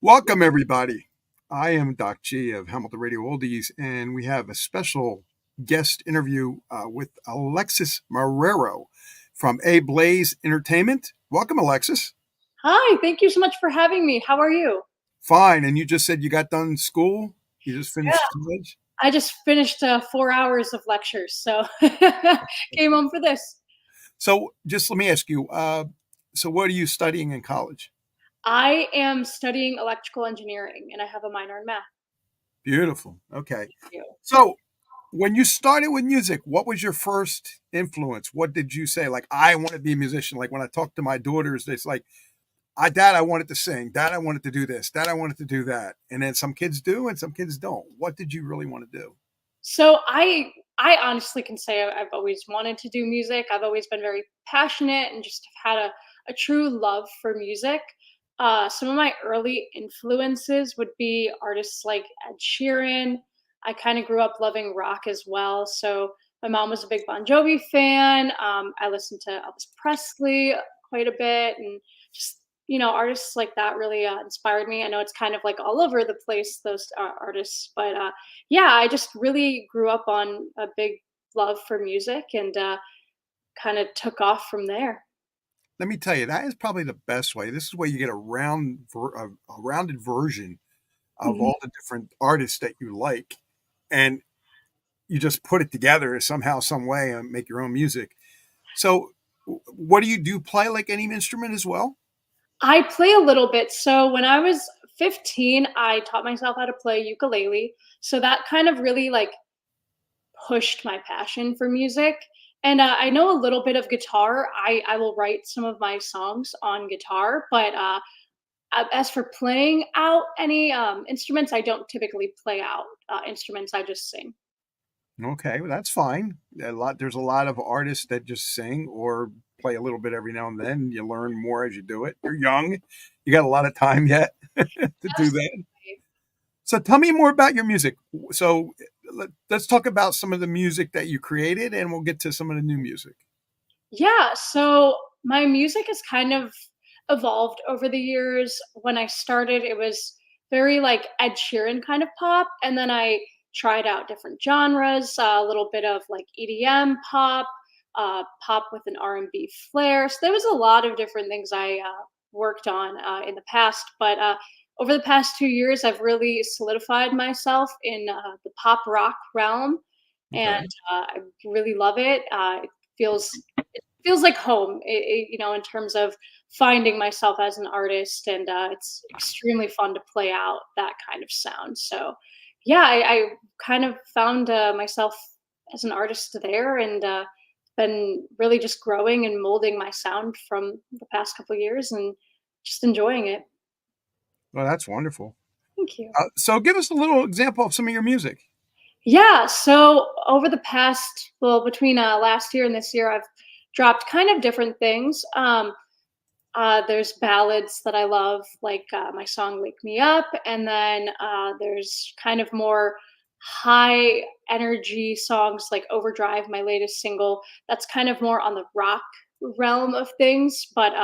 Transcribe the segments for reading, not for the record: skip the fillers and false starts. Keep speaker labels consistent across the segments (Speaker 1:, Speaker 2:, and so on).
Speaker 1: Welcome, everybody. I am Doc G of Hamilton Radio Oldies, and we have a special guest interview with Alexis Marrero from Ablaze Entertainment. Welcome, Alexis.
Speaker 2: Hi, thank you so much for having me. How are you?
Speaker 1: Fine. And you just said you got done school? You just
Speaker 2: Yeah,
Speaker 1: finished college?
Speaker 2: I just finished 4 hours of lectures, so came home for this.
Speaker 1: So just let me ask you, so what are you studying in college?
Speaker 2: I am studying electrical engineering and I have a minor in math.
Speaker 1: Beautiful. Okay.
Speaker 2: Thank you.
Speaker 1: So when you started with music, what was your first influence? What did you say? Like, I want to be a musician. Like when I talk to my daughters, it's like, Dad, I wanted to sing. Dad, I wanted to do this. Dad, I wanted to do that. And then some kids do and some kids don't. What did you really want to do?
Speaker 2: So I honestly can say I've always wanted to do music. I've always been very passionate and just have had a true love for music. Some of my early influences would be artists like Ed Sheeran. I kind of grew up loving rock as well. So my mom was a big Bon Jovi fan. I listened to Elvis Presley quite a bit, and just artists like that really inspired me. I know it's kind of like all over the place, those artists, but yeah, I just really grew up on a big love for music and kind of took off from there.
Speaker 1: Let me tell you, that is probably the best way. This is where you get a rounded version of
Speaker 2: Mhm.
Speaker 1: all the different artists that you like, and you just put it together somehow, some way, and make your own music. So, what do you do? Play like any instrument as well?
Speaker 2: I play a little bit. So when I was 15, I taught myself how to play ukulele. So that kind of really like pushed my passion for music. And I know a little bit of guitar. I will write some of my songs on guitar, but as for playing out any instruments, I don't typically play out instruments. I just sing.
Speaker 1: Okay, well, that's fine. There's a lot of artists that just sing or play a little bit every now and then. You learn more as you do it. You're young. You got a lot of time yet to do that.
Speaker 2: Absolutely.
Speaker 1: So tell me more about your music. So let's talk about some of the music that you created and we'll get to some of the new music.
Speaker 2: Yeah, so my music has kind of evolved over the years. When I started, it was very like Ed Sheeran kind of pop, and then I tried out different genres, a little bit of like EDM pop, pop with an R&B flair. So there was a lot of different things I worked on in the past, but over the past 2 years, I've really solidified myself in the pop rock realm, and
Speaker 1: Okay.
Speaker 2: I really love it. It feels like home, in terms of finding myself as an artist, and it's extremely fun to play out that kind of sound. So, yeah, I kind of found myself as an artist there, and been really just growing and molding my sound from the past couple years, and just enjoying it.
Speaker 1: Well, that's wonderful.
Speaker 2: Thank you.
Speaker 1: So give us a little example of some of your music.
Speaker 2: Yeah, so over the past, well, between last year and this year, I've dropped kind of different things. There's ballads that I love, like my song "Wake Me Up," and then there's kind of more high energy songs like "Overdrive," my latest single. That's kind of more on the rock realm of things, but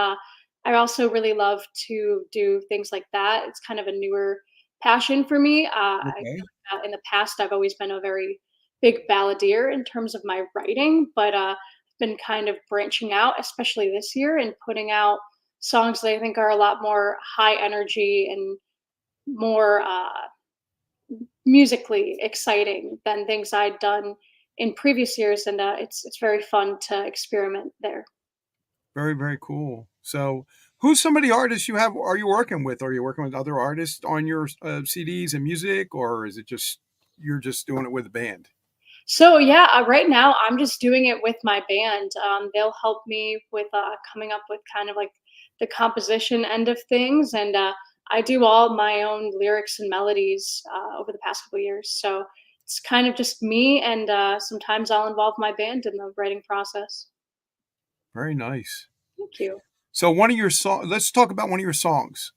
Speaker 2: I also really love to do things like that. It's kind of a newer passion for me. I
Speaker 1: Okay.
Speaker 2: feel like, in the past, I've always been a very big balladeer in terms of my writing, but been kind of branching out, especially this year, and putting out songs that I think are a lot more high energy and more musically exciting than things I'd done in previous years, and it's very fun to experiment there.
Speaker 1: Very, very cool. So who's some of the artists are you working with? Are you working with other artists on your CDs and music, or is it just you're just doing it with a band?
Speaker 2: So yeah, right now I'm just doing it with my band. They'll help me with coming up with kind of like the composition end of things, and I do all my own lyrics and melodies over the past couple years. So it's kind of just me, and sometimes I'll involve my band in the writing process.
Speaker 1: Very nice.
Speaker 2: Thank you.
Speaker 1: So one of your songs, let's talk about one of your songs.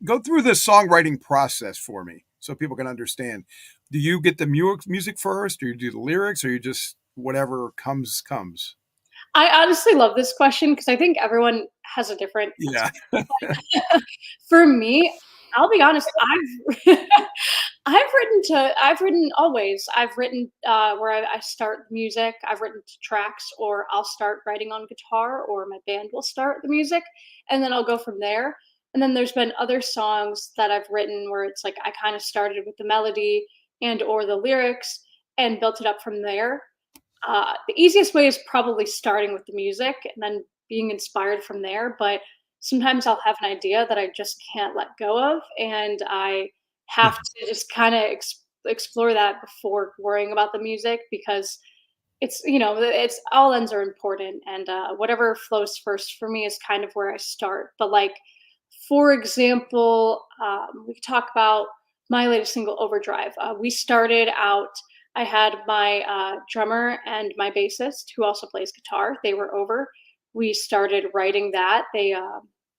Speaker 1: Go through the songwriting process for me so people can understand. Do you get the music first, or you do the lyrics, or you just whatever comes comes?
Speaker 2: I honestly love this question because I think everyone has a different
Speaker 1: Yeah.
Speaker 2: answer. For me, I'll be honest, I've I've written always. I've written, where I start music, I've written to tracks, or I'll start writing on guitar, or my band will start the music, and then I'll go from there. And then there's been other songs that I've written where it's like I kinda started with the melody and or the lyrics and built it up from there. The easiest way is probably starting with the music and then being inspired from there. But sometimes I'll have an idea that I just can't let go of, and I have to just kind of explore that before worrying about the music because it's it's all ends are important, and whatever flows first for me is kind of where I start. But like for example, we could talk about my latest single, Overdrive. We started out, I had my drummer and my bassist, who also plays guitar. They were over. We started writing that. They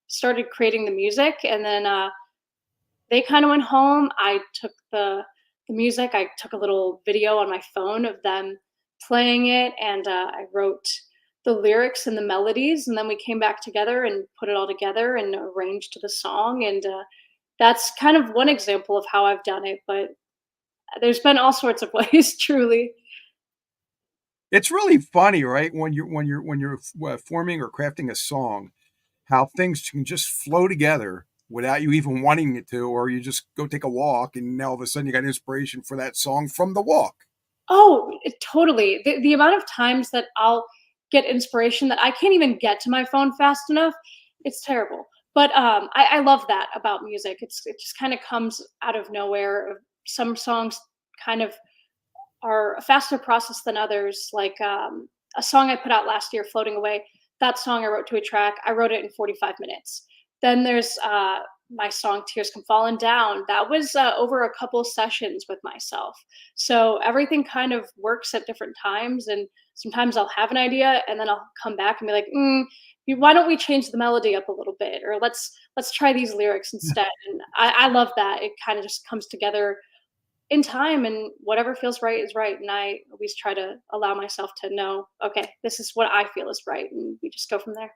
Speaker 2: started creating the music, and then they kind of went home. I took the music. I took a little video on my phone of them playing it, and I wrote the lyrics and the melodies, and then we came back together and put it all together and arranged the song. And that's kind of one example of how I've done it, but there's been all sorts of ways, truly.
Speaker 1: It's really funny, right? When you're forming or crafting a song, how things can just flow together without you even wanting it to, or you just go take a walk and now all of a sudden you got inspiration for that song from the walk.
Speaker 2: Oh, totally. The amount of times that I'll get inspiration that I can't even get to my phone fast enough, it's terrible. But I love that about music. It just kind of comes out of nowhere. Some songs kind of are a faster process than others. Like a song I put out last year, "Floating Away." That song I wrote to a track. I wrote it in 45 minutes. Then there's my song "Tears Come Falling Down." That was over a couple sessions with myself. So everything kind of works at different times, and sometimes I'll have an idea, and then I'll come back and be like, "Why don't we change the melody up a little bit, or let's try these lyrics instead?" And I love that. It kind of just comes together in time, and whatever feels right is right. And I always try to allow myself to know, okay, this is what I feel is right, and we just go from there.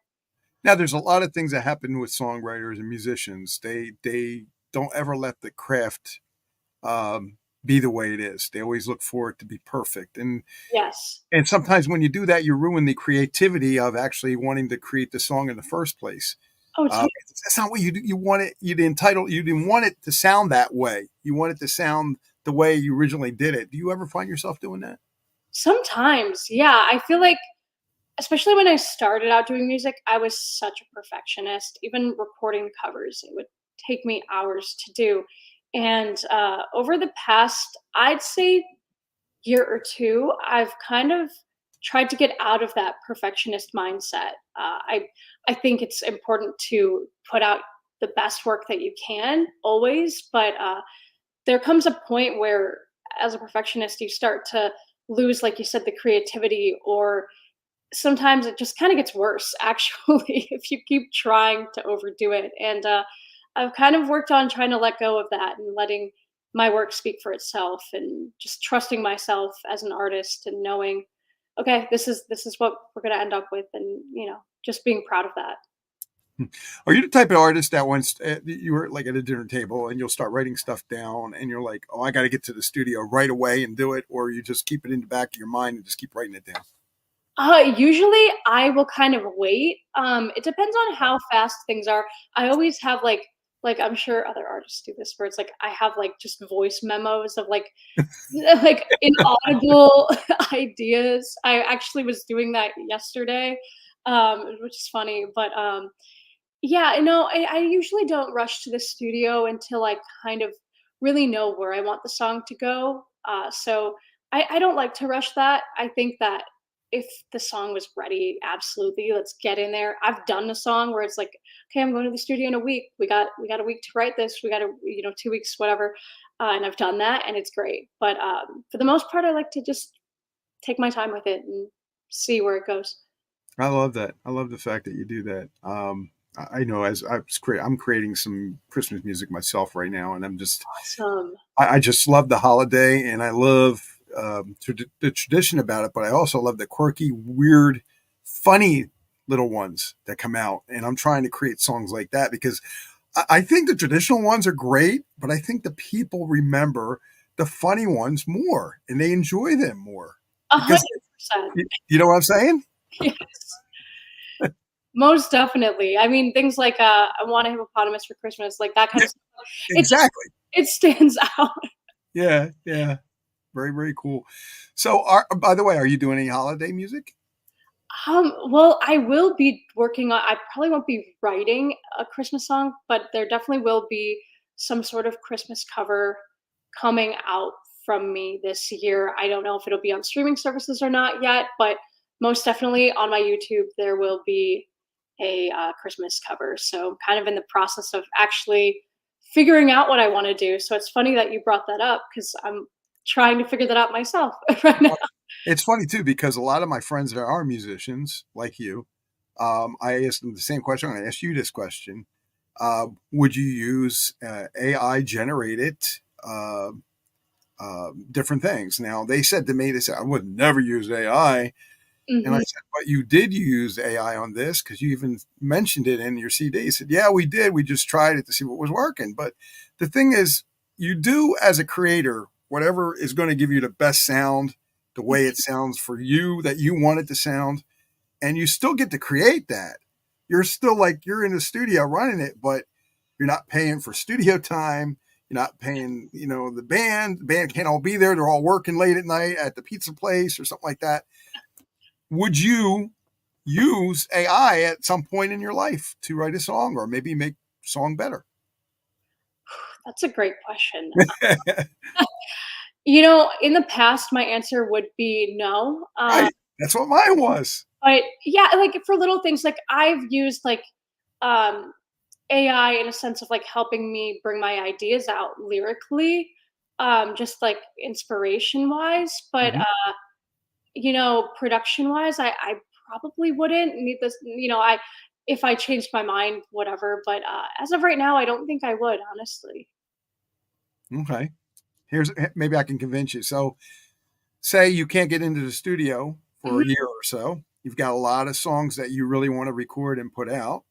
Speaker 1: Now, there's a lot of things that happen with songwriters and musicians. They don't ever let the craft be the way it is. They always look for it to be perfect,
Speaker 2: Yes.
Speaker 1: and sometimes when you do that, you ruin the creativity of actually wanting to create the song in the first place.
Speaker 2: Oh,
Speaker 1: Uh, that's not what you do. You want it. You didn't entitle. You didn't want it to sound that way. You want it to sound the way you originally did it. Do you ever find yourself doing that?
Speaker 2: sometimes, yeah. I feel like, especially when I started out doing music, I was such a perfectionist. Even recording covers, it would take me hours to do. And over the past, I'd say, year or two, I've kind of tried to get out of that perfectionist mindset. I think it's important to put out the best work that you can always, but there comes a point where, as a perfectionist, you start to lose, like you said, the creativity, or sometimes it just kind of gets worse. Actually, if you keep trying to overdo it, and I've kind of worked on trying to let go of that and letting my work speak for itself, and just trusting myself as an artist and knowing, okay, this is what we're going to end up with, and just being proud of that.
Speaker 1: Are you the type of artist that once you were like at a dinner table and you'll start writing stuff down and you're like, oh, I got to get to the studio right away and do it, or you just keep it in the back of your mind and just keep writing it down?
Speaker 2: Usually I will kind of wait. It depends on how fast things are. I always have like I'm sure other artists do this, where it's like I have like just voice memos of like like inaudible ideas. I actually was doing that yesterday, which is funny. But yeah, I usually don't rush to the studio until I kind of really know where I want the song to go. So I don't like to rush that. I think that if the song was ready, absolutely, let's get in there. I've done a song where it's like, okay, I'm going to the studio in a week. We got a week to write this. We got 2 weeks, whatever. And I've done that, and it's great. But for the most part, I like to just take my time with it and see where it goes.
Speaker 1: I love that. I love the fact that you do that. I know as I'm creating some Christmas music myself right now, and
Speaker 2: Awesome.
Speaker 1: I just love the holiday, and I love the tradition about it. But I also love the quirky, weird, funny little ones that come out, and I'm trying to create songs like that because I think the traditional ones are great, but I think the people remember the funny ones more and they enjoy them more
Speaker 2: A
Speaker 1: because
Speaker 2: 100%.
Speaker 1: you know what I'm saying?
Speaker 2: Yes. Most definitely. I mean, things like, "I Want a Hippopotamus for Christmas," like, that kind
Speaker 1: Yeah,
Speaker 2: of stuff, it just
Speaker 1: exactly.
Speaker 2: it stands out.
Speaker 1: Yeah, yeah. Very, very cool. So, by the way, are you doing any holiday music?
Speaker 2: Well, I will be working on I probably won't be writing a Christmas song, but there definitely will be some sort of Christmas cover coming out from me this year. I don't know if it'll be on streaming services or not yet, but most definitely on my YouTube, there will be a Christmas cover. So I'm kind of in the process of actually figuring out what I want to do. So it's funny that you brought that up because I'm trying to figure that out myself right now.
Speaker 1: Well, it's funny too because a lot of my friends that are musicians like you, I asked them the same question. I'm going to ask you this question: would you use AI generated uh, different things? Now they said to me, they said I would never use AI, and I
Speaker 2: Mhm.
Speaker 1: said, but you did use AI on this because you even mentioned it in your CD. He said, yeah, we did. We just tried it to see what was working. But the thing is, you do as a creator whatever is going to give you the best sound, the way it sounds for you that you want it to sound, and you still get to create that. You're still like you're in the studio running it, but you're not paying for studio time. You're not paying, the band. The band can't all be there. They're all working late at night at the pizza place or something like that. Would you use AI at some point in your life to write a song or maybe make song better?
Speaker 2: That's a great question. In the past, my answer would be no.
Speaker 1: Right. That's what mine was.
Speaker 2: But yeah, like for little things, like I've used like um, AI in a sense of like helping me bring my ideas out lyrically, just like inspiration wise. But
Speaker 1: Mhm.
Speaker 2: production wise, I probably wouldn't need this. I if I changed my mind, whatever. But as of right now, I don't think I would, honestly.
Speaker 1: Okay. Maybe I can convince you. So, say you can't get into the studio for a
Speaker 2: Mhm.
Speaker 1: year or so. You've got a lot of songs that you really want to record and put out.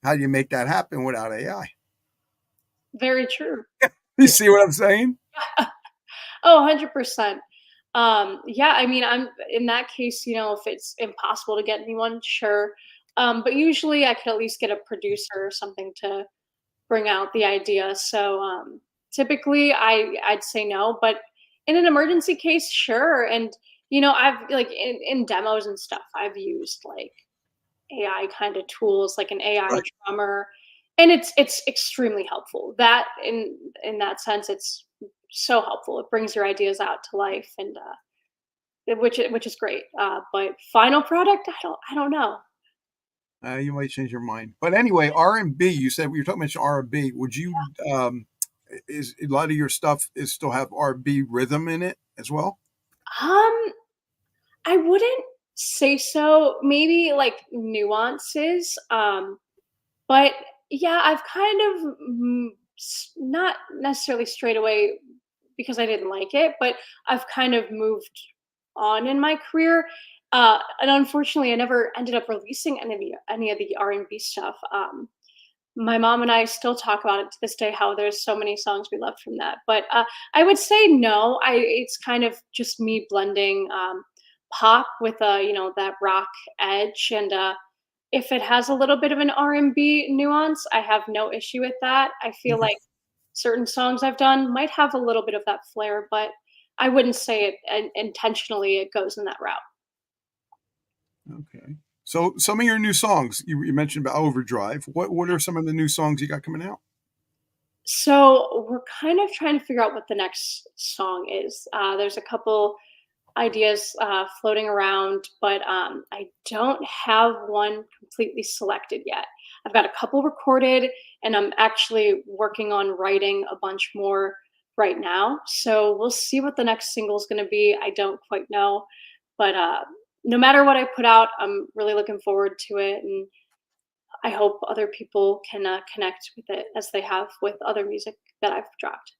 Speaker 1: How do you make that happen without AI?
Speaker 2: Very true.
Speaker 1: You see what I'm saying?
Speaker 2: Oh, 100%. Yeah, I mean, I'm in that case, if it's impossible to get anyone, sure. But usually I could at least get a producer or something to bring out the idea. So typically I'd say no, but in an emergency case, sure. And I've like in demos and stuff, I've used like AI kind of tools like an AI
Speaker 1: Right.
Speaker 2: drummer, and it's extremely helpful. That in that sense, it's so helpful. It brings your ideas out to life, and which is great. But final product, I don't know.
Speaker 1: You might change your mind. But anyway, R&B, you said we were talking about R&B. Would you is a lot of your stuff is still have R&B rhythm in it as well?
Speaker 2: Um, I wouldn't say so. Maybe like nuances. But yeah, I've kind of not necessarily straight away because I didn't like it, but I've kind of moved on in my career. And unfortunately, I never ended up releasing any of the R&B stuff. My mom and I still talk about it to this day. How there's so many songs we love from that, but I would say no. It's kind of just me blending pop with that rock edge, and if it has a little bit of an R&B nuance, I have no issue with that. I feel
Speaker 1: Okay.
Speaker 2: like certain songs I've done might have a little bit of that flair, but I wouldn't say it intentionally it goes in that route.
Speaker 1: Okay. So some of your new songs, you mentioned about Overdrive. What are some of the new songs you got coming out?
Speaker 2: So we're kind of trying to figure out what the next song is. There's a couple ideas floating around, but I don't have one completely selected yet. I've got a couple recorded, and I'm actually working on writing a bunch more right now. So we'll see what the next single is going to be. I don't quite know, but no matter what I put out, I'm really looking forward to it, and I hope other people can connect with it as they have with other music that I've dropped.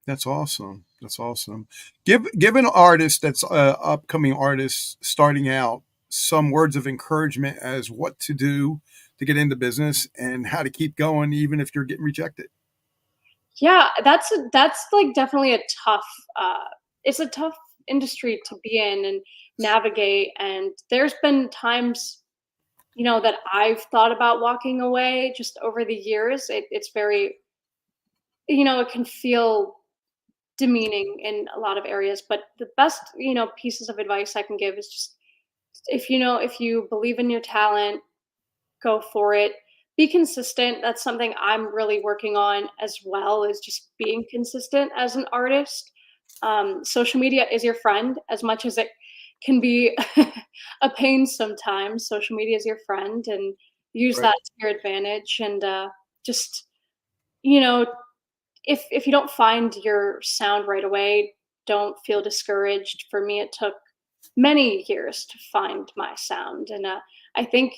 Speaker 1: That's awesome. That's awesome. Give an artist that's upcoming artist starting out some words of encouragement as what to do to get into business and how to keep going even if you're getting rejected.
Speaker 2: Yeah, that's like definitely a tough it's a tough industry to be in and navigate, and there's been times, that I've thought about walking away just over the years. It's very, it can feel demeaning in a lot of areas, but the best, pieces of advice I can give is just, if you believe in your talent, go for it. Be consistent. That's something I'm really working on as well, is just being consistent as an artist. Social media is your friend as much as it can be a pain sometimes. Social media is your friend, and use
Speaker 1: Right.
Speaker 2: that to your advantage. And just, you know, if you don't find your sound right away, don't feel discouraged. For me, it took many years to find my sound, and I think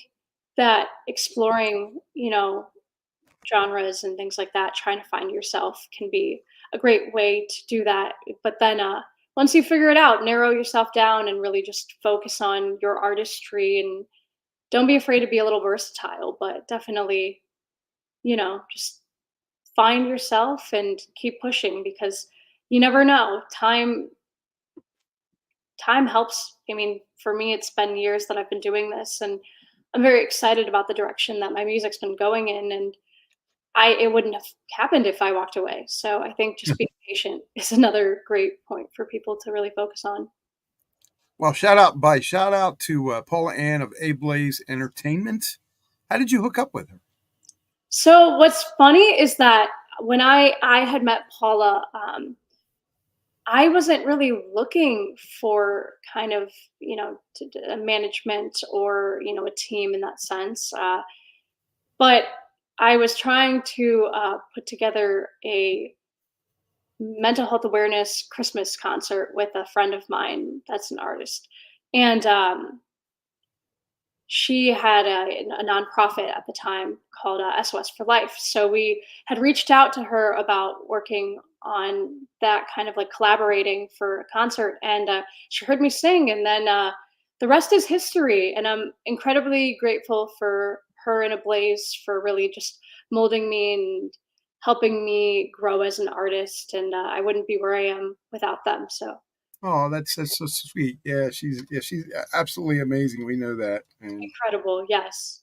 Speaker 2: that exploring, genres and things like that, trying to find yourself can be a great way to do that. But then once you figure it out, narrow yourself down and really just focus on your artistry, and don't be afraid to be a little versatile, but definitely, just find yourself and keep pushing, because you never know. Time helps. I mean, for me, it's been years that I've been doing this, and I'm very excited about the direction that my music's been going in, and it wouldn't have happened if I walked away. So I think just being patient is another great point for people to really focus on.
Speaker 1: Well, shout out to Paula Ann of Ablaze Entertainment. How did you hook up with her?
Speaker 2: So what's funny is that when I had met Paula, I wasn't really looking for kind of, a management or, a team in that sense. But I was trying to put together a mental health awareness Christmas concert with a friend of mine that's an artist. And she had a nonprofit at the time called SOS for Life. So we had reached out to her about working on that, kind of like collaborating for a concert. And she heard me sing, and then the rest is history. And I'm incredibly grateful for her and Ablaze for really just molding me and helping me grow as an artist. And I wouldn't be where I am without them. So
Speaker 1: Oh, that's so sweet. She's absolutely amazing. We know that, and
Speaker 2: incredible. Yes.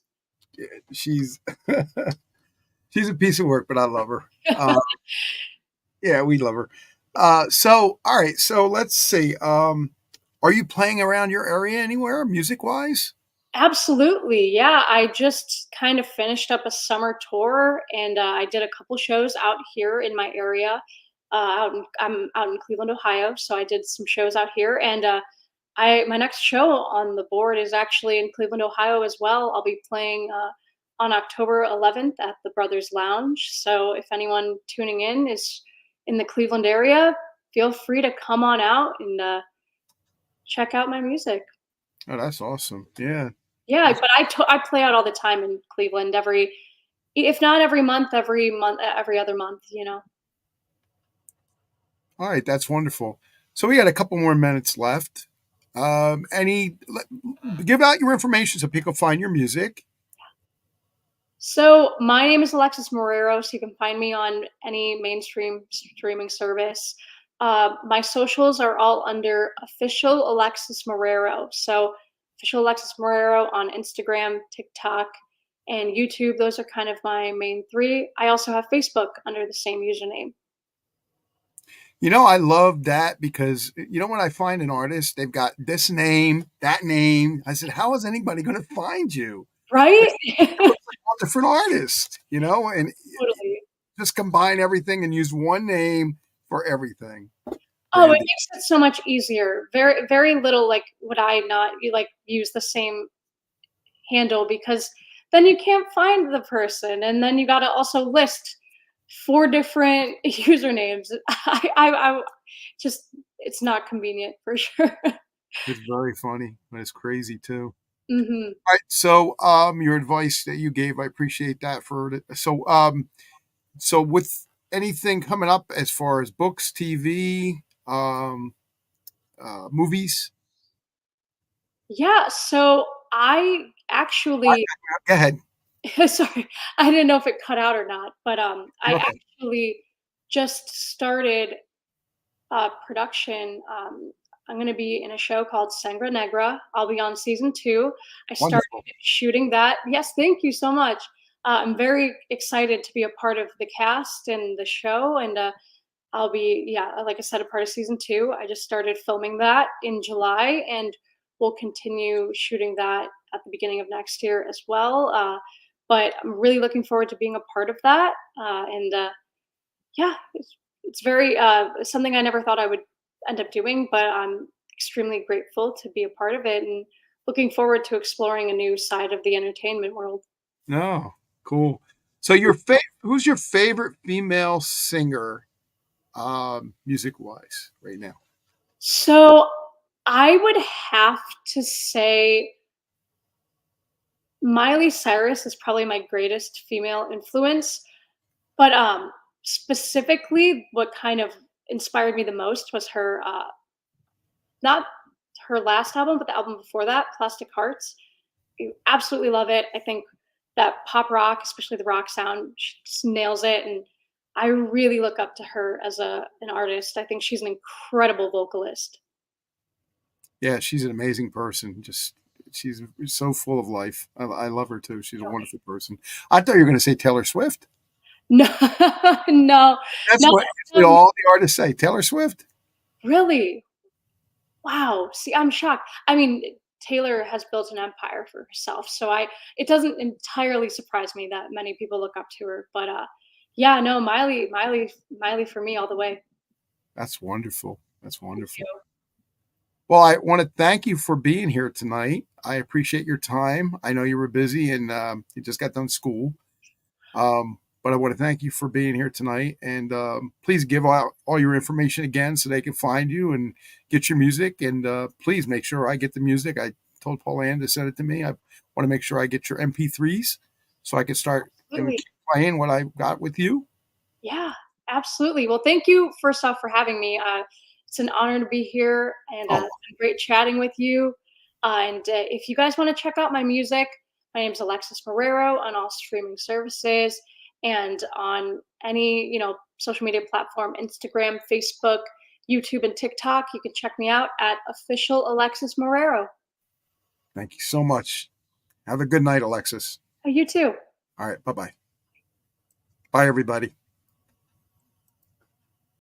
Speaker 1: yeah, she's she's a piece of work, but I love her. Uh, yeah, we love her. So all right, so let's see. Are you playing around your area anywhere, music wise?
Speaker 2: Absolutely. Yeah. I just kind of finished up a summer tour, and I did a couple shows out here in my area. I'm out in Cleveland, Ohio. So I did some shows out here, and my next show on the board is actually in Cleveland, Ohio as well. I'll be playing on October 11th at the Brothers Lounge. So if anyone tuning in is in the Cleveland area, feel free to come on out and check out my music.
Speaker 1: Oh, that's awesome. Yeah.
Speaker 2: Yeah,
Speaker 1: That's,
Speaker 2: but I play out all the time in Cleveland, if not every month, every other month.
Speaker 1: all right, that's wonderful. So we got a couple more minutes left. Give out your information so people find your music.
Speaker 2: So my name is Alexis Marrero, so you can find me on any mainstream streaming service. My socials are all under official Alexis Marrero. So official Alexis Marrero on Instagram, TikTok, and YouTube. Those are kind of my main three. I also have Facebook under the same username.
Speaker 1: I love that because when I find an artist, they've got this name, that name. I said, how is anybody going to find you?
Speaker 2: Right?
Speaker 1: It looks like all different artists, and
Speaker 2: Totally.
Speaker 1: just combine everything and use one name for everything.
Speaker 2: Oh, it
Speaker 1: Brandy.
Speaker 2: makes it so much easier. Very, very little, like, would I not you like use the same handle, because then you can't find the person, and then you got to also list four different usernames. I just, it's not convenient for sure.
Speaker 1: It's very funny, but it's crazy too.
Speaker 2: Hmm.
Speaker 1: All right. So, your advice that you gave, I appreciate that. So with anything coming up as far as books, TV, movies,
Speaker 2: Yeah. So I
Speaker 1: I,
Speaker 2: actually
Speaker 1: go ahead.
Speaker 2: Sorry, I didn't know if it cut out or not, but I
Speaker 1: Okay.
Speaker 2: actually just started production. I'm going to be in a show called Sangra Negra. I'll be on season 2. I started
Speaker 1: Wonderful.
Speaker 2: shooting that. Yes, thank you so much. I'm very excited to be a part of the cast and the show, and I'll be, yeah, like I said, a part of season 2. I just started filming that in July, and we'll continue shooting that at the beginning of next year as well. But I'm really looking forward to being a part of that. And Yeah, it's very something I never thought I would end up doing, but I'm extremely grateful to be a part of it and looking forward to exploring a new side of the entertainment world.
Speaker 1: No, cool. So who's your favorite female singer, music wise right now?
Speaker 2: So I would have to say Miley Cyrus is probably my greatest female influence, but specifically what kind of inspired me the most was her not her last album, but the album before that, Plastic Hearts. I absolutely love it. I think that pop rock, especially the rock sound, she just nails it, and I really look up to her as an artist. I think she's an incredible vocalist.
Speaker 1: Yeah, she's an amazing person. Just she's so full of life. I love her too. She's a wonderful person. I thought you were going to say Taylor Swift.
Speaker 2: No, no,
Speaker 1: That's
Speaker 2: not
Speaker 1: what usually all the artists say. Taylor Swift.
Speaker 2: really. Wow. See, I'm shocked. I mean, Taylor has built an empire for herself, so I it doesn't entirely surprise me that many people look up to her. But yeah, no, Miley for me all the way.
Speaker 1: That's wonderful. That's
Speaker 2: Thank you.
Speaker 1: wonderful. Well, I want to thank you for being here tonight. I appreciate your time. I know you were busy and you just got done school. But I want to thank you for being here tonight. And please give out all your information again so they can find you and get your music. And please make sure I get the music. I told Paul Ann to send it to me. I want to make sure I get your MP3s so I can start and
Speaker 2: Absolutely.
Speaker 1: keep playing what I got with you.
Speaker 2: Yeah, absolutely. Well, thank you first off for having me. It's an honor to be here, and
Speaker 1: Oh,
Speaker 2: it's been great chatting with you. And if you guys want to check out my music, my name is Alexis Marrero on all streaming services and on any social media platform: Instagram, Facebook, YouTube, and TikTok. You can check me out at official Alexis Marrero.
Speaker 1: thank you so much. Have a good night, Alexis.
Speaker 2: Oh, you too.
Speaker 1: All right. Bye bye. Bye, everybody.